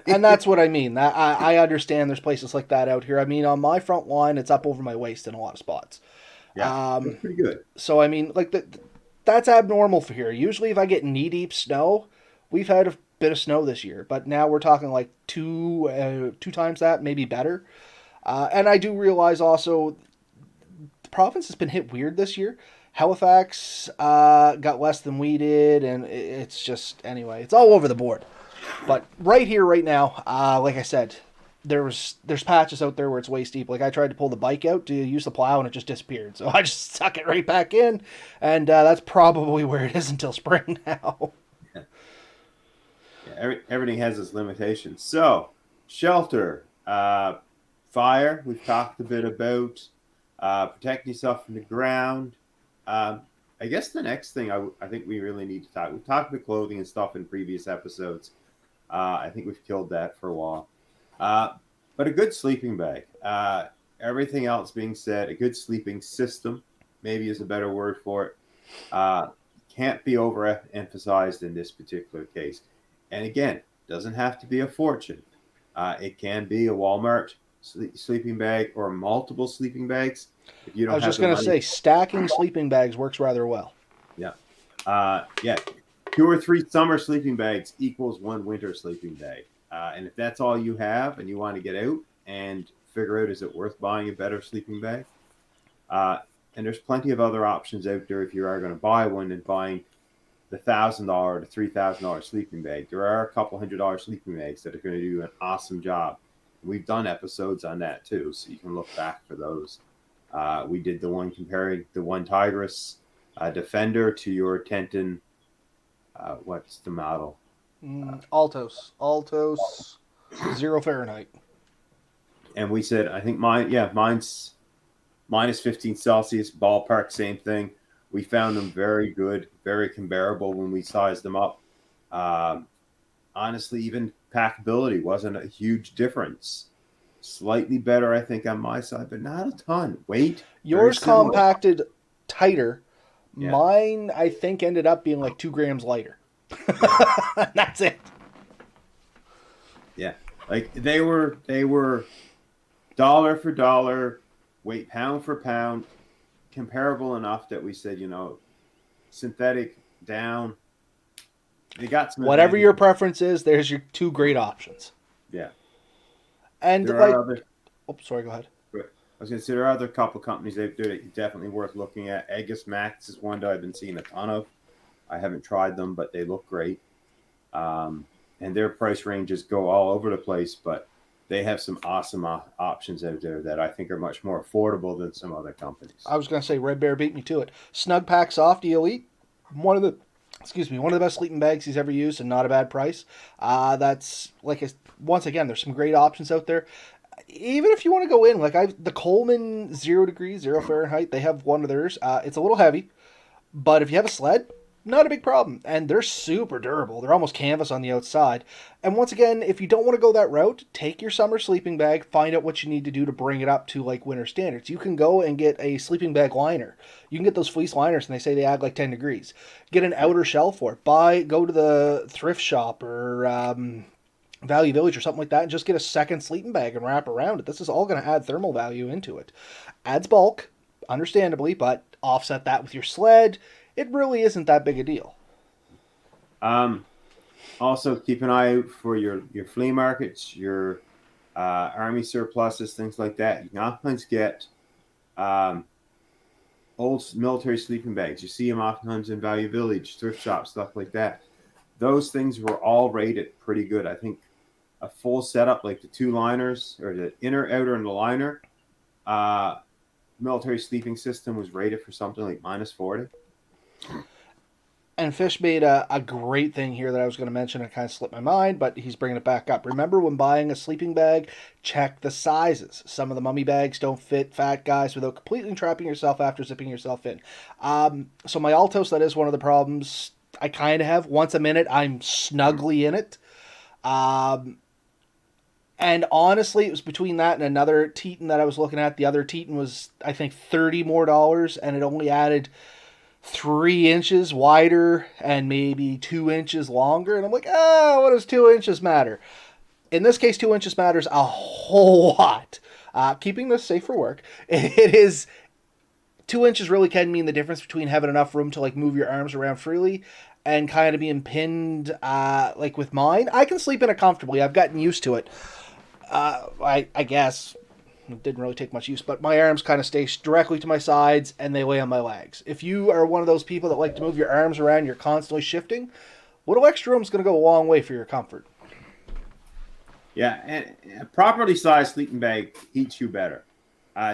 And that's what I mean. I understand there's places like that out here. I mean, on my front line, it's up over my waist in a lot of spots. Yeah, that's pretty good. So I mean, like that's abnormal for here. Usually, if I get knee deep snow, we've had a bit of snow this year, but now we're talking like two times that, maybe better. And I do realize also the province has been hit weird this year. Halifax got less than we did, and it's just anyway, it's all over the board. But right here, right now, like I said, there's patches out there where it's waist deep. Like I tried to pull the bike out to use the plow, and it just disappeared. So I just stuck it right back in, and that's probably where it is until spring now. Yeah, everything has its limitations. So, shelter, fire. We've talked a bit about protecting yourself from the ground. I guess the next thing I think we really need to talk. We've talked about clothing and stuff in previous episodes. I think we've killed that for a while. But a good sleeping bag. Everything else being said, a good sleeping system maybe is a better word for it. Can't be overemphasized in this particular case. And again, doesn't have to be a fortune. It can be a Walmart sleeping bag or multiple sleeping bags. If you don't I was have just the going to money. say, stacking sleeping bags works rather well. Yeah. Yeah. 2 or 3 summer sleeping bags equals 1 winter sleeping bag. And if that's all you have and you want to get out and figure out, is it worth buying a better sleeping bag? And there's plenty of other options out there if you are going to buy one and buying the $1,000 to $3,000 sleeping bag. There are a couple $100 sleeping bags that are going to do an awesome job. We've done episodes on that too, so you can look back for those. We did the one comparing the one Tigris Defender to your Tenton. What's the model? Altos, 0 Fahrenheit. And we said, I think mine's minus 15 Celsius, ballpark, same thing. We found them very good, very comparable when we sized them up. Honestly, even packability wasn't a huge difference. Slightly better, I think, on my side, but not a ton. Weight, yours compacted tighter. Yeah. Mine, I think, ended up being like 2 grams lighter. That's it. Yeah, like they were dollar for dollar, weight pound for pound, comparable enough that we said, synthetic down. They got some. Whatever your preference is, there's your 2 great options. Yeah, and there like, are other. Oh, sorry, go ahead. I was going to say there are other couple companies out there that definitely worth looking at. Aegis Max is one that I've been seeing a ton of. I haven't tried them, but they look great. And their price ranges go all over the place, but they have some awesome options out there that I think are much more affordable than some other companies. I was going to say Red Bear beat me to it. Snug Pack Softy Elite, one of the best sleeping bags he's ever used, and not a bad price. That's once again, there's some great options out there. Even if you want to go in, the Coleman 0 degrees, 0 Fahrenheit, they have one of theirs. It's a little heavy, but if you have a sled, not a big problem. And they're super durable. They're almost canvas on the outside. And once again, if you don't want to go that route, take your summer sleeping bag, find out what you need to do to bring it up to like winter standards. You can go and get a sleeping bag liner. You can get those fleece liners, and they say they add like 10 degrees. Get an outer shell for it. Go to the thrift shop or Value Village or something like that, and just get a second sleeping bag and wrap around it. This is all going to add thermal value into it. Adds bulk, understandably, but offset that with your sled. It really isn't that big a deal. Also, keep an eye out for your flea markets, your army surpluses, things like that. You can oftentimes get old military sleeping bags. You see them oftentimes in Value Village, thrift shops, stuff like that. Those things were all rated pretty good. I think a full setup, like the 2 liners, or the inner, outer, and the liner, military sleeping system was rated for something like minus 40. And Fish made a great thing here that I was going to mention. It kind of slipped my mind, but he's bringing it back up. Remember, when buying a sleeping bag, check the sizes. Some of the mummy bags don't fit fat guys without completely trapping yourself after zipping yourself in. So my Altos, that is one of the problems I kind of have. Once I'm in it, I'm snugly in it. Um, and honestly, it was between that and another Teton that I was looking at. The other Teton was, I think, $30 more, and it only added 3 inches wider and maybe 2 inches longer. And I'm like, what does 2 inches matter? In this case, 2 inches matters a whole lot. Keeping this safe for work, it is 2 inches really can mean the difference between having enough room to like move your arms around freely and kind of being pinned. Like with mine, I can sleep in it comfortably. I've gotten used to it. I guess it didn't really take much use, but my arms kind of stay directly to my sides and they lay on my legs. If you are one of those people that like to move your arms around, you're constantly shifting, a little extra room is going to go a long way for your comfort. Yeah, and a properly sized sleeping bag heats you better.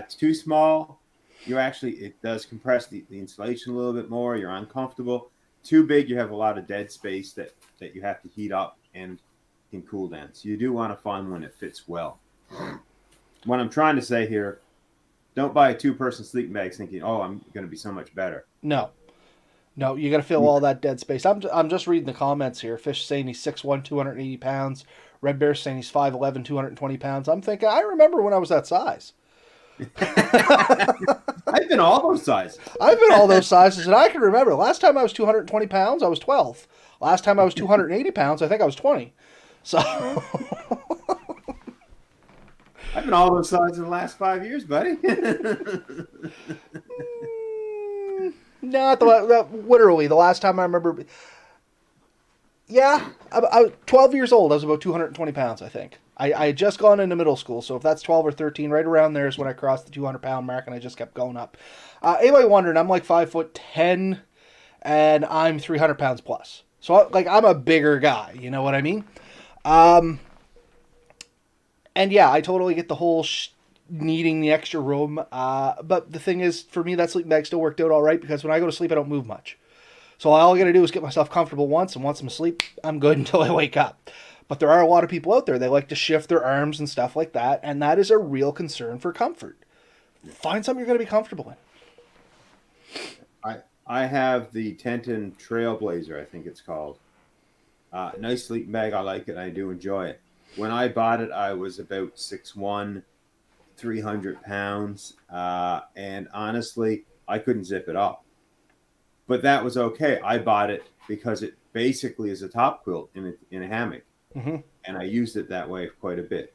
Too small, it does compress the insulation a little bit more. You're uncomfortable. Too big, you have a lot of dead space that you have to heat up and can cool down. So you do want to find one that fits well. What I'm trying to say here, don't buy a 2-person sleeping bag thinking, oh, I'm going to be so much better. No, you got to fill all that dead space. I'm just reading the comments here. Fish saying he's 6'1", 280 pounds. Red Bear saying he's 5'11", 220 pounds. I'm thinking, I remember when I was that size. I've been all those sizes. I've been all those sizes, and I can remember. Last time I was 220 pounds, I was 12. Last time I was 280 pounds, I think I was 20. So I've been all those sizes in the last 5 years, buddy. Not literally. The last time I remember, yeah, I was 12 years old. I was about 220 pounds, I think. I had just gone into middle school, so if that's 12 or 13, right around there is when I crossed the 200-pound mark, and I just kept going up. Anybody wondering, I'm like 5'10", and I'm 300 pounds plus. So, like, I'm a bigger guy, you know what I mean? And yeah, I totally get the whole needing the extra room. But the thing is, for me, that sleeping bag still worked out all right because when I go to sleep, I don't move much. So all I got to do is get myself comfortable once, and once I'm asleep, I'm good until I wake up. But there are a lot of people out there, they like to shift their arms and stuff like that, and that is a real concern for comfort. Find something you're going to be comfortable in. I have the Tenton Trailblazer, I think it's called. Nice sleeping bag. I like it. I do enjoy it. When I bought it, I was about 6'1", 300 pounds. And honestly, I couldn't zip it up. But that was okay. I bought it because it basically is a top quilt in a hammock. Mm-hmm. And I used it that way quite a bit.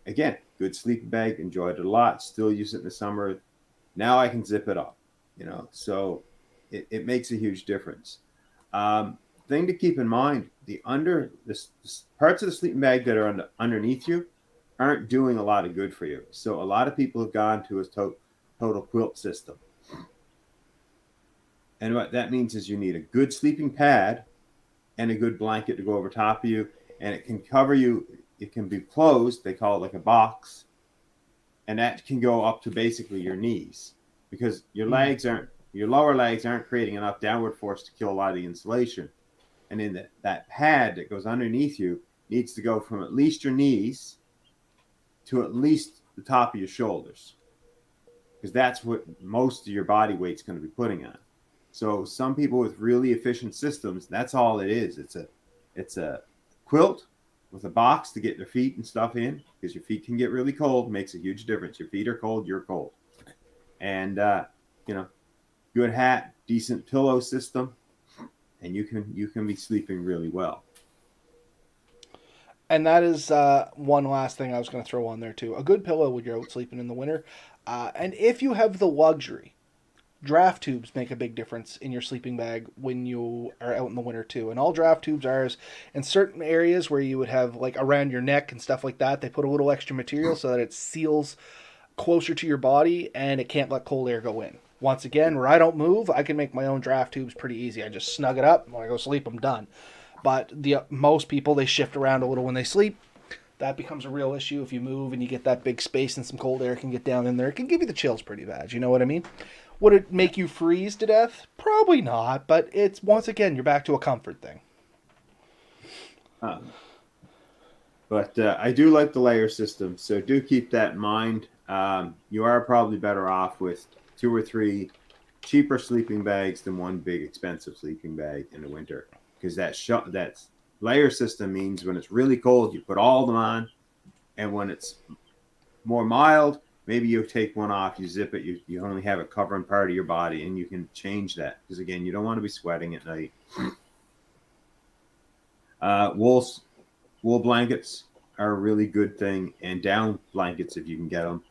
Again, good sleeping bag. Enjoyed it a lot. Still use it in the summer. Now I can zip it up. So it makes a huge difference. Thing to keep in mind, the parts of the sleeping bag that are underneath you aren't doing a lot of good for you. So a lot of people have gone to a total quilt system. And what that means is you need a good sleeping pad and a good blanket to go over top of you. And it can cover you. It can be closed. They call it like a box. And that can go up to basically your knees because your lower legs aren't creating enough downward force to kill a lot of the insulation. And then that pad that goes underneath you needs to go from at least your knees to at least the top of your shoulders. Because that's what most of your body weight's going to be putting on. So some people with really efficient systems, that's all it is. It's a quilt with a box to get their feet and stuff in because your feet can get really cold. Makes a huge difference. Your feet are cold, you're cold. And, good hat, decent pillow system. And you can be sleeping really well. And that is one last thing I was going to throw on there too. A good pillow when you're out sleeping in the winter. And if you have the luxury, draft tubes make a big difference in your sleeping bag when you are out in the winter too. And all draft tubes are in certain areas where you would have like around your neck and stuff like that. They put a little extra material so that it seals closer to your body and it can't let cold air go in. Once again, where I don't move, I can make my own draft tubes pretty easy. I just snug it up. When I go sleep, I'm done. But most people, they shift around a little when they sleep. That becomes a real issue. If you move and you get that big space and some cold air can get down in there, it can give you the chills pretty bad. You know what I mean? Would it make you freeze to death? Probably not, but it's, once again, you're back to a comfort thing. But I do like the layer system, so do keep that in mind. You are probably better off with 2 or 3 cheaper sleeping bags than one big expensive sleeping bag in the winter, because that layer system means when it's really cold, you put all of them on, and when it's more mild, maybe you take one off, you zip it, you only have it covering part of your body, and you can change that, because again, you don't want to be sweating at night. Wool blankets are a really good thing, and down blankets, if you can get them,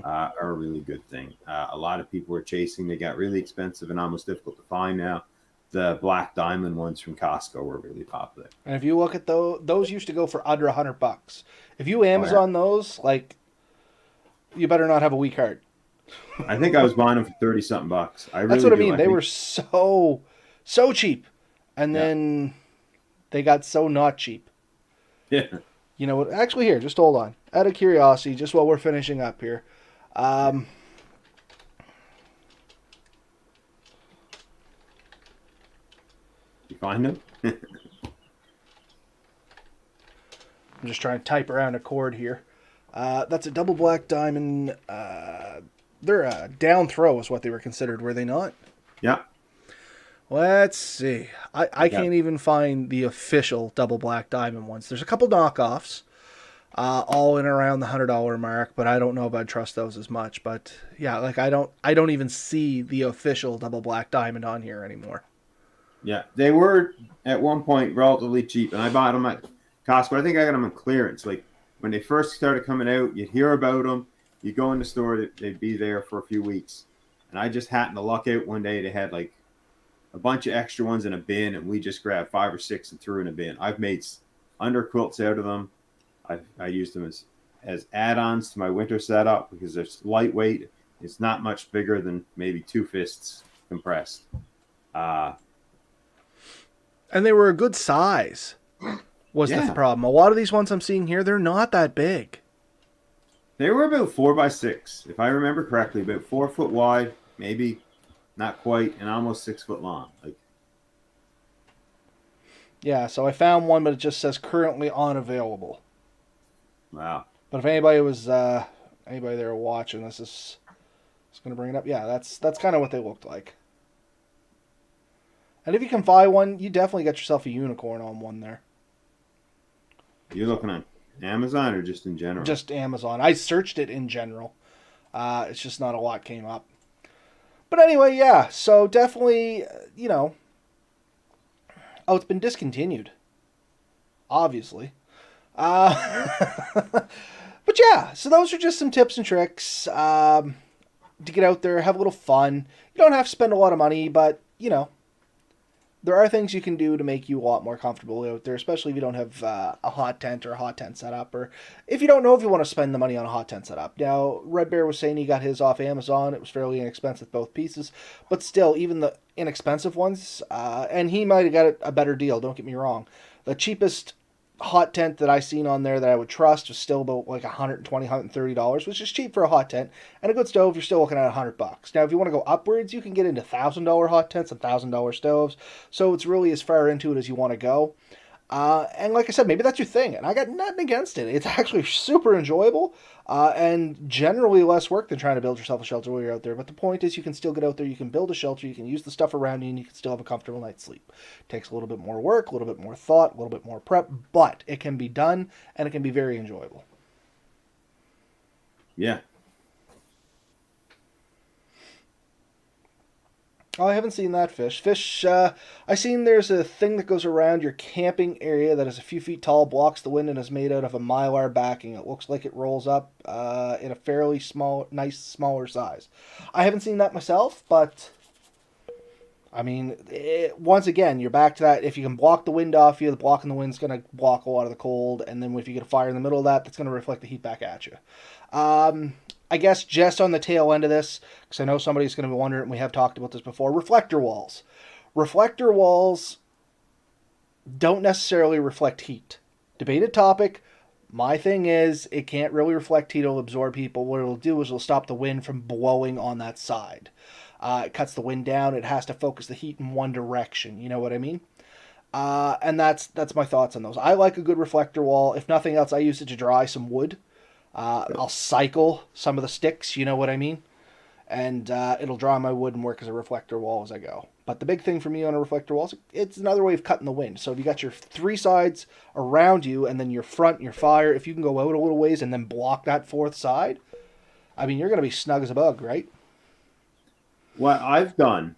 are a really good thing. A lot of people are chasing. They got really expensive and almost difficult to find now. The Black Diamond ones from Costco were really popular. And if you look at those used to go for under $100. If you Amazon those, like, you better not have a weak heart. I think I was buying them for 30 something bucks. That's what I mean. They were so cheap, and then they got so not cheap. Yeah. You know what? Actually, here, just hold on. Out of curiosity, just while we're finishing up here. You find them? I'm just trying to type around a cord here. That's a double black diamond. They're a down throw is what they were considered, were they not? Yeah. Let's see. I can't even find the official double black diamond ones. There's a couple knockoffs, all in around the $100 mark, but I don't know if I'd trust those as much. But yeah, like I don't even see the official double black diamond on here anymore. Yeah, they were at one point relatively cheap, and I bought them at Costco. I think I got them on clearance. Like when they first started coming out, you'd hear about them. You go in the store, they'd be there for a few weeks, and I just happened to luck out one day. They had like a bunch of extra ones in a bin, and we just grabbed 5 or 6 and threw in a bin. I've made under quilts out of them. I used them as add-ons to my winter setup because they're lightweight. It's not much bigger than maybe 2 fists compressed. And they were a good size. Was the problem? A lot of these ones I'm seeing here, they're not that big. They were about 4 by 6, if I remember correctly, about 4 foot wide, maybe not quite, and almost 6 foot long. Like, yeah, so I found one, but it just says currently unavailable. Wow. But if anybody there watching this is going to bring it up, yeah, that's kind of what they looked like. And if you can buy one, you definitely get yourself a unicorn on one there. You're looking on Amazon or just in general? Just Amazon. I searched it in general. It's just not a lot came up. But anyway, yeah, so definitely, oh, it's been discontinued. Obviously. But yeah, so those are just some tips and tricks to get out there, have a little fun. You don't have to spend a lot of money, but, there are things you can do to make you a lot more comfortable out there, especially if you don't have a hot tent or a hot tent setup, or if you don't know if you want to spend the money on a hot tent setup. Now, Red Bear was saying he got his off Amazon. It was fairly inexpensive, both pieces, but still, even the inexpensive ones, and he might have got a better deal, don't get me wrong. The cheapest hot tent that I seen on there that I would trust was still about like $120, $130, which is cheap for a hot tent. And a good stove, you're still looking at $100. Now, if you want to go upwards, you can get into $1,000 hot tents and $1,000 stoves. So it's really as far into it as you want to go. And like I said, maybe that's your thing, and I got nothing against it. It's actually super enjoyable, and generally less work than trying to build yourself a shelter while you're out there. But the point is, you can still get out there, you can build a shelter, you can use the stuff around you, and you can still have a comfortable night's sleep. It takes a little bit more work, a little bit more thought, a little bit more prep, but it can be done, and it can be very enjoyable. Yeah. Oh, I haven't seen that fish. I seen there's a thing that goes around your camping area that is a few feet tall, blocks the wind, and is made out of a mylar backing. It looks like it rolls up in a fairly smaller size. I haven't seen that myself, but I mean, once again, you're back to that. If you can block the wind off you, the blocking the wind's going to block a lot of the cold, and then if you get a fire in the middle of that, that's going to reflect the heat back at you. I guess just on the tail end of this, because I know somebody's going to be wondering, and we have talked about this before, reflector walls. Reflector walls don't necessarily reflect heat. Debated topic. My thing is, it can't really reflect heat. It'll absorb heat, but what it'll do is it'll stop the wind from blowing on that side. It cuts the wind down. It has to focus the heat in one direction. You know what I mean? And that's my thoughts on those. I like a good reflector wall. If nothing else, I use it to dry some wood. I'll cycle some of the sticks. You know what I mean? And it'll dry my wood and work as a reflector wall as I go. But the big thing for me on a reflector wall is it's another way of cutting the wind. So if you got your three sides around you and then your front, your fire, if you can go out a little ways and then block that fourth side, I mean, you're going to be snug as a bug, right? What I've done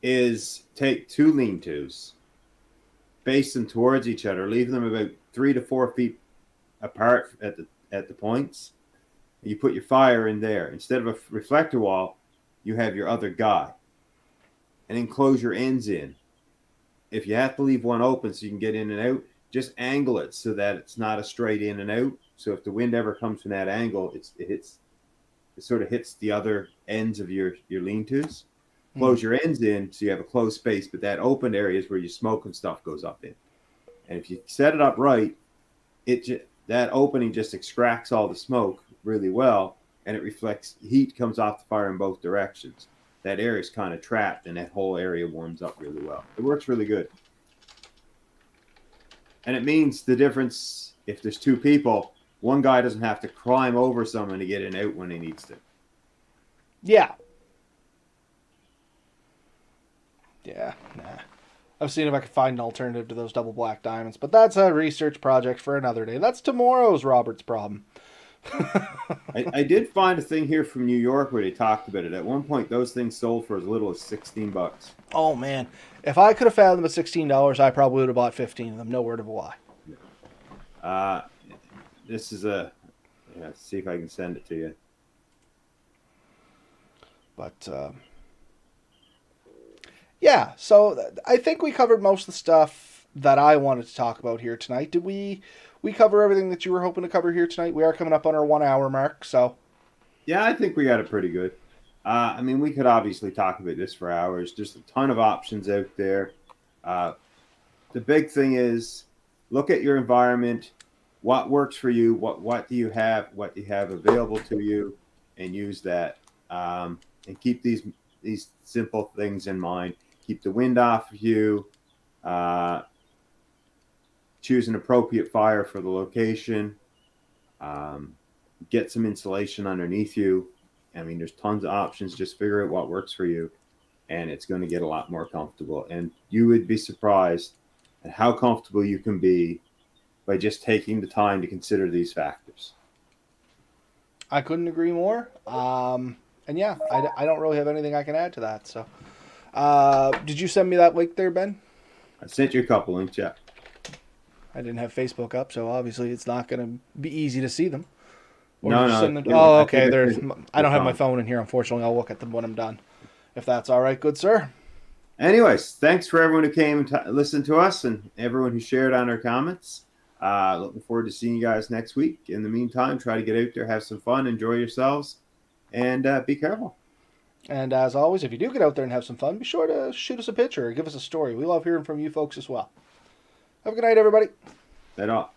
is take two lean-tos, face them towards each other, leave them about 3 to 4 feet apart at the points. You put your fire in there. Instead of a reflector wall, you have your other guy. And then close your ends in. If you have to leave one open so you can get in and out, just angle it so that it's not a straight in and out. So if the wind ever comes from that angle, it sort of hits the other ends of your lean-tos. Close your ends in so you have a closed space, but that open area is where your smoke and stuff goes up in. And if you set it up right, that opening just extracts all the smoke really well, and it reflects heat comes off the fire in both directions. That area is kind of trapped, and that whole area warms up really well. It works really good. And it means the difference, if there's two people, one guy doesn't have to climb over someone to get in and out when he needs to. Yeah. Yeah, nah. I've seen if I could find an alternative to those double black diamonds, but that's a research project for another day. That's tomorrow's Robert's problem. I did find a thing here from New York where they talked about it. At one point, those things sold for as little as $16. Oh, man. If I could have found them at $16, I probably would have bought 15 of them. No word of a lie. This is a... Yeah, let's see if I can send it to you. But, yeah, so I think we covered most of the stuff that I wanted to talk about here tonight. Did we cover everything that you were hoping to cover here tonight? We are coming up on our 1 hour mark, so. Yeah, I think we got it pretty good. I mean, we could obviously talk about this for hours. There's a ton of options out there. The big thing is look at your environment. What works for you? What do you have? What do you have available to you? And use that. And keep these simple things in mind. Keep the wind off of you. Choose an appropriate fire for the location. Get some insulation underneath you. I mean, there's tons of options. Just figure out what works for you, and it's going to get a lot more comfortable. And you would be surprised at how comfortable you can be by just taking the time to consider these factors. I couldn't agree more. And yeah, I don't really have anything I can add to that. So, did you send me that link there, Ben? I sent you a couple links, yeah. I didn't have Facebook up, so obviously it's not going to be easy to see them. Or no. Oh, okay. I don't have my phone in here, unfortunately. I'll look at them when I'm done. If that's all right, good sir. Anyways, thanks for everyone who came and listened to us and everyone who shared on our comments. Looking forward to seeing you guys next week. In the meantime, try to get out there, have some fun, enjoy yourselves, and be careful. And as always, if you do get out there and have some fun, be sure to shoot us a picture or give us a story. We love hearing from you folks as well. Have a good night, everybody. Right on.